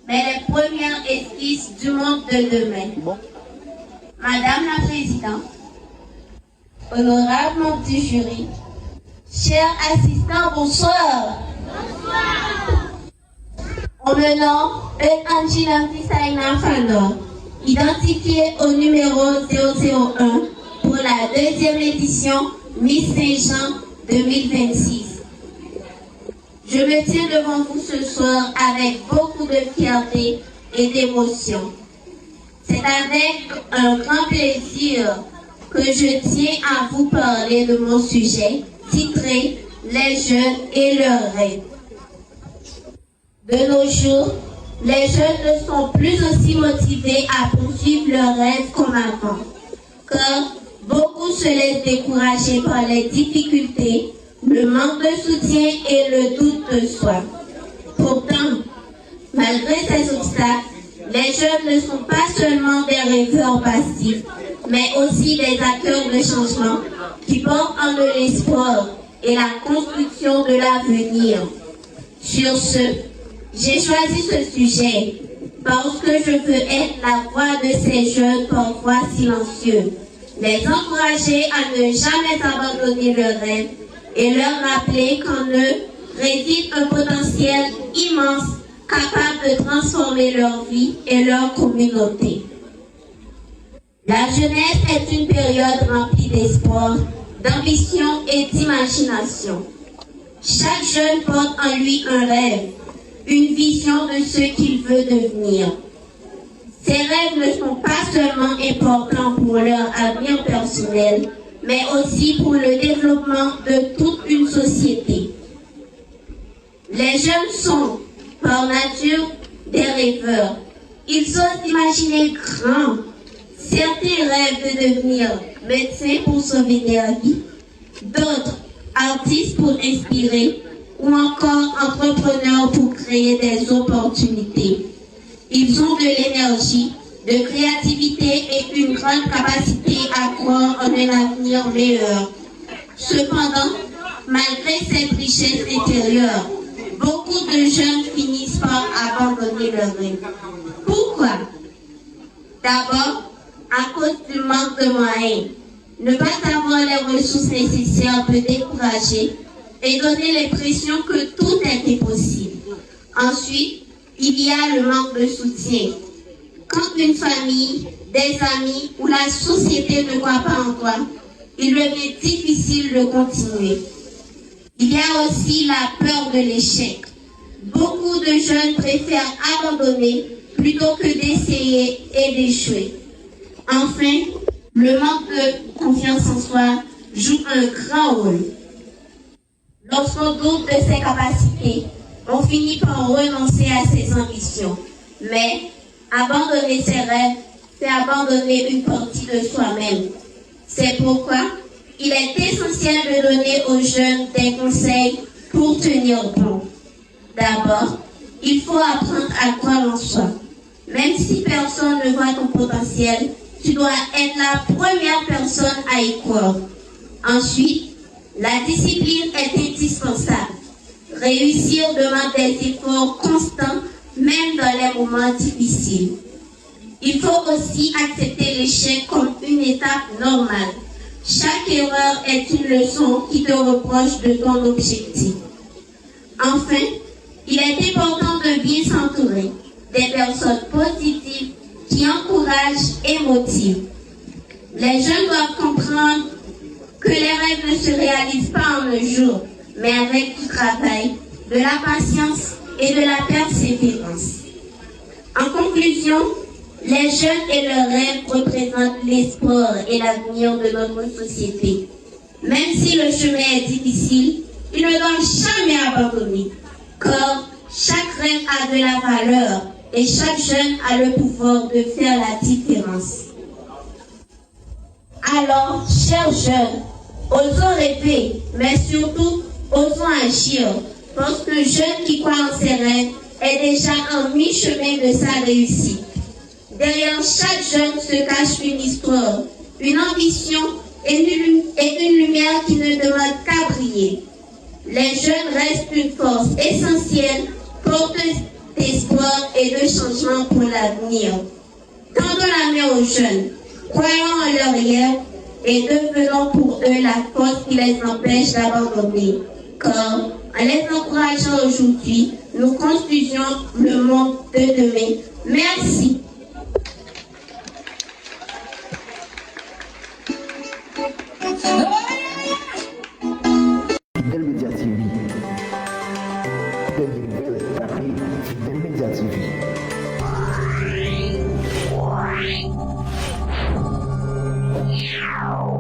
mais les premières esquisses du monde de demain. Madame la Présidente, honorable membre du jury, chers assistants, bonsoir. Bonsoir. En me nom est Angela Tisaina Fandor, identifiée au numéro 001 pour la deuxième édition Miss Saint-Jean 2026. Je me tiens devant vous ce soir avec beaucoup de fierté et d'émotion. C'est avec un grand plaisir que je tiens à vous parler de mon sujet titré « Les jeunes et leurs rêves ». De nos jours, les jeunes ne sont plus aussi motivés à poursuivre leurs rêves comme avant, car beaucoup se laissent décourager par les difficultés, le manque de soutien et le doute de soi. Pourtant, malgré ces obstacles, les jeunes ne sont pas seulement des rêveurs passifs, mais aussi des acteurs de changement qui portent en eux l'espoir et la construction de l'avenir. Sur ce, j'ai choisi ce sujet parce que je veux être la voix de ces jeunes parfois silencieux, les encourager à ne jamais abandonner leurs rêves et leur rappeler qu'en eux réside un potentiel immense capable de transformer leur vie et leur communauté. La jeunesse est une période remplie d'espoir, d'ambition et d'imagination. Chaque jeune porte en lui un rêve, une vision de ce qu'il veut devenir. Ces rêves ne sont pas seulement importants pour leur avenir personnel, mais aussi pour le développement de toute une société. Les jeunes sont, par nature, des rêveurs. Ils osent imaginer grand. Certains rêvent de devenir médecins pour sauver des vies, d'autres artistes pour inspirer, ou encore entrepreneurs pour créer des opportunités. Ils ont de l'énergie, de créativité et une grande capacité à croire en un avenir meilleur. Cependant, malgré cette richesse intérieure, beaucoup de jeunes finissent par abandonner leurs rêves. Pourquoi? D'abord, à cause du manque de moyens. Ne pas avoir les ressources nécessaires peut décourager et donner l'impression que tout est impossible. Ensuite, il y a le manque de soutien. Quand une famille, des amis ou la société ne croit pas en toi, il devient difficile de continuer. Il y a aussi la peur de l'échec. Beaucoup de jeunes préfèrent abandonner plutôt que d'essayer et d'échouer. Enfin, le manque de confiance en soi joue un grand rôle. Lorsqu'on doute de ses capacités, on finit par renoncer à ses ambitions. Mais abandonner ses rêves, c'est abandonner une partie de soi-même. C'est pourquoi il est essentiel de donner aux jeunes des conseils pour tenir bon. D'abord, il faut apprendre à croire en soi. Même si personne ne voit ton potentiel, tu dois être la première personne à y croire. Ensuite, la discipline est indispensable. Réussir demande des efforts constants, même dans les moments difficiles. Il faut aussi accepter l'échec comme une étape normale. Chaque erreur est une leçon qui te reproche de ton objectif. Enfin, il est important de bien s'entourer des personnes positives qui encouragent et motivent. Les jeunes doivent comprendre que les rêves ne se réalisent pas en un jour, mais avec du travail, de la patience et de la persévérance. En conclusion, les jeunes et leurs rêves représentent l'espoir et l'avenir de notre société. Même si le chemin est difficile, ils ne doivent jamais abandonner, car chaque rêve a de la valeur et chaque jeune a le pouvoir de faire la différence. Alors, chers jeunes, osons rêver, mais surtout, osons agir, parce qu'un jeune qui croit en ses rêves est déjà en mi-chemin de sa réussite. Derrière chaque jeune se cache une histoire, une ambition et une lumière qui ne demande qu'à briller. Les jeunes restent une force essentielle, porteuse d'espoir et de changement pour l'avenir. Tendons la main aux jeunes, croyons en leur rêve et devenons pour eux la force qui les empêche d'abandonner. Car en les encourageant aujourd'hui, nous construisons le monde de demain. Merci. Fidèle Média TV. Des nouvelles tapées Fidèle Média TV. Wow.